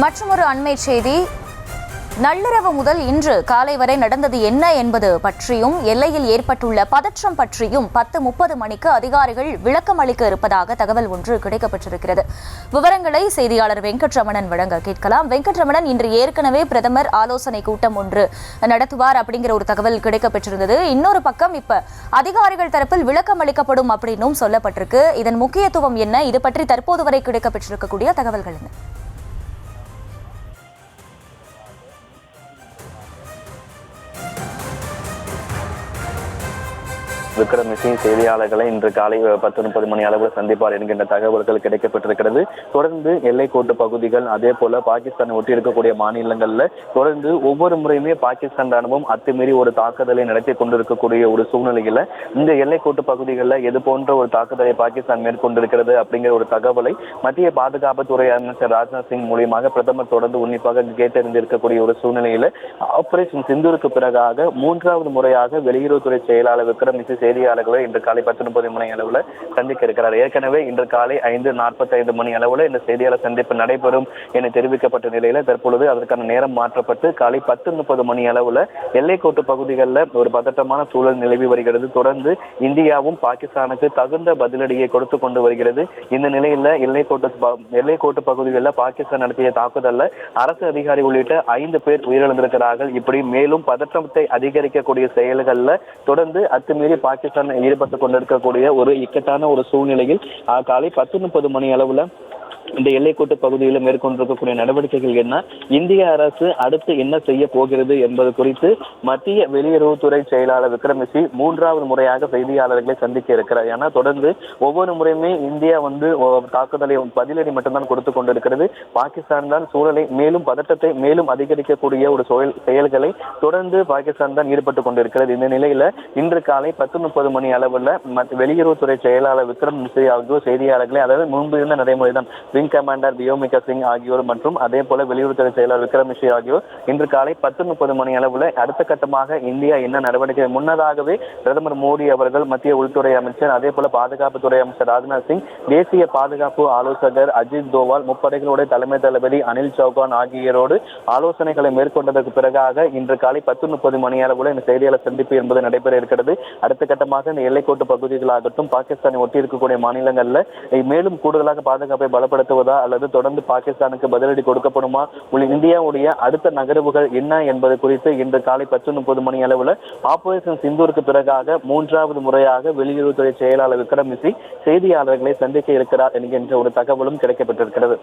மற்றொரு அண்மை செய்தி, நள்ளிரவு முதல் இன்று காலை வரை நடந்தது என்ன என்பது பற்றியும் எல்லையில் ஏற்பட்டுள்ள பதற்றம் பற்றியும் 10:30 மணிக்கு அதிகாரிகள் விளக்கம் அளிக்க இருப்பதாக தகவல் ஒன்று கிடைக்கப்பட்டிருக்கிறது. விவரங்களை செய்தியாளர் வெங்கட்ரமணன் வழங்க கேட்கலாம். வெங்கட்ரமணன், இன்று ஏற்கனவே பிரதமர் ஆலோசனை கூட்டம் ஒன்று நடத்துவார் அப்படிங்கிற ஒரு தகவல் கிடைக்கப்பட்டிருந்தது. இன்னொரு பக்கம் இப்ப அதிகாரிகள் தரப்பில் விளக்கம் அளிக்கப்படும் அப்படின்னும் சொல்லப்பட்டிருக்கு. இதன் முக்கியத்துவம் என்ன? இது பற்றி தற்போது வரை கிடைக்கப்பட்டிருக்கக்கூடிய தகவல்கள் என்ன? விக்ரம் மிஸ்ரி செய்தியாளர்களை இன்று காலை 10:30 மணி அளவில் சந்திப்பார் என்கின்ற தகவல்கள் கிடைக்கப்பட்டிருக்கிறது. தொடர்ந்து எல்லைக்கோட்டு பகுதிகள், அதே போல பாகிஸ்தான் ஒட்டி இருக்கக்கூடிய மாநிலங்கள்ல தொடர்ந்து ஒவ்வொரு முறையுமே பாகிஸ்தான் ராணுவம் அத்துமீறி ஒரு தாக்குதலை நடத்தி கொண்டிருக்கக்கூடிய ஒரு சூழ்நிலையில இந்த எல்லைக்கோட்டு பகுதிகளில் எது போன்ற ஒரு தாக்குதலை பாகிஸ்தான் மேற்கொண்டிருக்கிறது அப்படிங்கிற ஒரு தகவலை மத்திய பாதுகாப்புத்துறை அமைச்சர் ராஜ்நாத் சிங் மூலியமாக பிரதமர் தொடர்ந்து உன்னிப்பாக கேட்டறிந்திருக்கக்கூடிய ஒரு சூழ்நிலையில ஆபரேஷன் சிந்தூருக்கு பிறகாக 3வது முறையாக வெளியுறவுத்துறை செயலாளர் விக்ரம் மிஸ்ரி செய்தியாளர்களை இன்று காலை 10:30 மணி அளவில் சந்திக்க இருக்கிறார். ஏற்கனவே இன்று காலை 5:45 மணி அளவில் இந்த செய்தியாளர் சந்திப்பு நடைபெறும் என தெரிவிக்கப்பட்ட நிலையில தற்பொழுது அதற்கான நேரம் மாற்றப்பட்டு காலை 10:30 மணி அளவில் எல்லைக்கோட்டு பகுதிகளில் ஒரு பதட்டமான சூழல் நிலவி வருகிறது. தொடர்ந்து இந்தியாவும் பாகிஸ்தானுக்கு தகுந்த பதிலடியை கொடுத்து கொண்டு வருகிறது. இந்த நிலையில எல்லைக்கோட்டு பகுதிகளில் பாகிஸ்தான் நடத்திய தாக்குதல்ல அரசு அதிகாரி உள்ளிட்ட 5 பேர் உயிரிழந்திருக்கிறார்கள். இப்படி மேலும் பதற்றத்தை அதிகரிக்கக்கூடிய செயல்கள்ல தொடர்ந்து அத்துமீறி பாகிஸ்தான் ஈடுபட்டுக் கொண்டிருக்கக்கூடிய ஒரு இக்கட்டான ஒரு சூழ்நிலையில் காலை 10:30 மணி அளவுல இந்த எல்லைக்கோட்டு பகுதியில் மேற்கொண்டிருக்கக்கூடிய நடவடிக்கைகள் என்ன, இந்திய அரசு அடுத்து என்ன செய்ய போகிறது என்பது குறித்து மத்திய வெளியுறவுத்துறை செயலாளர் விக்ரம் மிஸ்ரி 3வது முறையாக செய்தியாளர்களை சந்திக்க இருக்கிறார். ஏன்னா தொடர்ந்து ஒவ்வொரு முறையுமே இந்தியா தாக்குதலை பதிலடி மட்டும்தான் கொடுத்து கொண்டிருக்கிறது. பாகிஸ்தான் தான் சூழலை மேலும் பதட்டத்தை மேலும் அதிகரிக்கக்கூடிய ஒரு செயல்களை தொடர்ந்து பாகிஸ்தான் தான் ஈடுபட்டுக் கொண்டிருக்கிறது. இந்த நிலையில இன்று காலை 10:30 மணி அளவில் வெளியுறவுத்துறை செயலாளர் விக்ரம் மிஸ்ரி ஆகியோர் செய்தியாளர்களை, அதாவது முன்பு இருந்த நடைமுறைதான் விங் கமாண்டர் வியோமிகா சிங் ஆகியோர் மற்றும் அதே போல வெளியுறவுத்துறை செயலர் விக்ரம் மிஸ்ரி ஆகியோர் இன்று காலை 10:30 மணி அளவில் அடுத்த கட்டமாக இந்தியா என்ன நடவடிக்கை, முன்னதாகவே பிரதமர் மோடி அவர்கள், மத்திய உள்துறை அமைச்சர், அதே போல பாதுகாப்புத்துறை அமைச்சர் ராஜ்நாத் சிங், தேசிய பாதுகாப்பு ஆலோசகர் அஜித் தோவால், முப்படைகளுடைய தலைமை தளபதி அனில் சௌகான் ஆகியோரோடு ஆலோசனைகளை மேற்கொண்டதற்கு பிறகாக இன்று காலை 10:30 மணி அளவில் இந்த செய்தியாளர் சந்திப்பு என்பது நடைபெற இருக்கிறது. அடுத்த கட்டமாக இந்த எல்லைக்கோட்டு பகுதிகளாகட்டும் பாகிஸ்தானை ஒட்டி இருக்கக்கூடிய மாநிலங்கள்ல மேலும் கூடுதலாக பாதுகாப்பை பலப்படுத்த அல்லது தொடர்ந்து பாகிஸ்தானுக்கு பதிலடி கொடுக்கப்படுமா, இந்தியாவுடைய அடுத்த நகர்வுகள் என்ன என்பது குறித்து இன்று காலை 10:30 மணி அளவில் ஆபரேஷன் சிந்தூருக்கு பிறகாக 3வது முறையாக வெளியுறவுத்துறை செயலாளர் விக்ரம் மிஸ்ரி செய்தியாளர்களை சந்திக்க இருக்கிறார் என்கின்ற ஒரு தகவலும் கிடைக்கப்பட்டிருக்கிறது.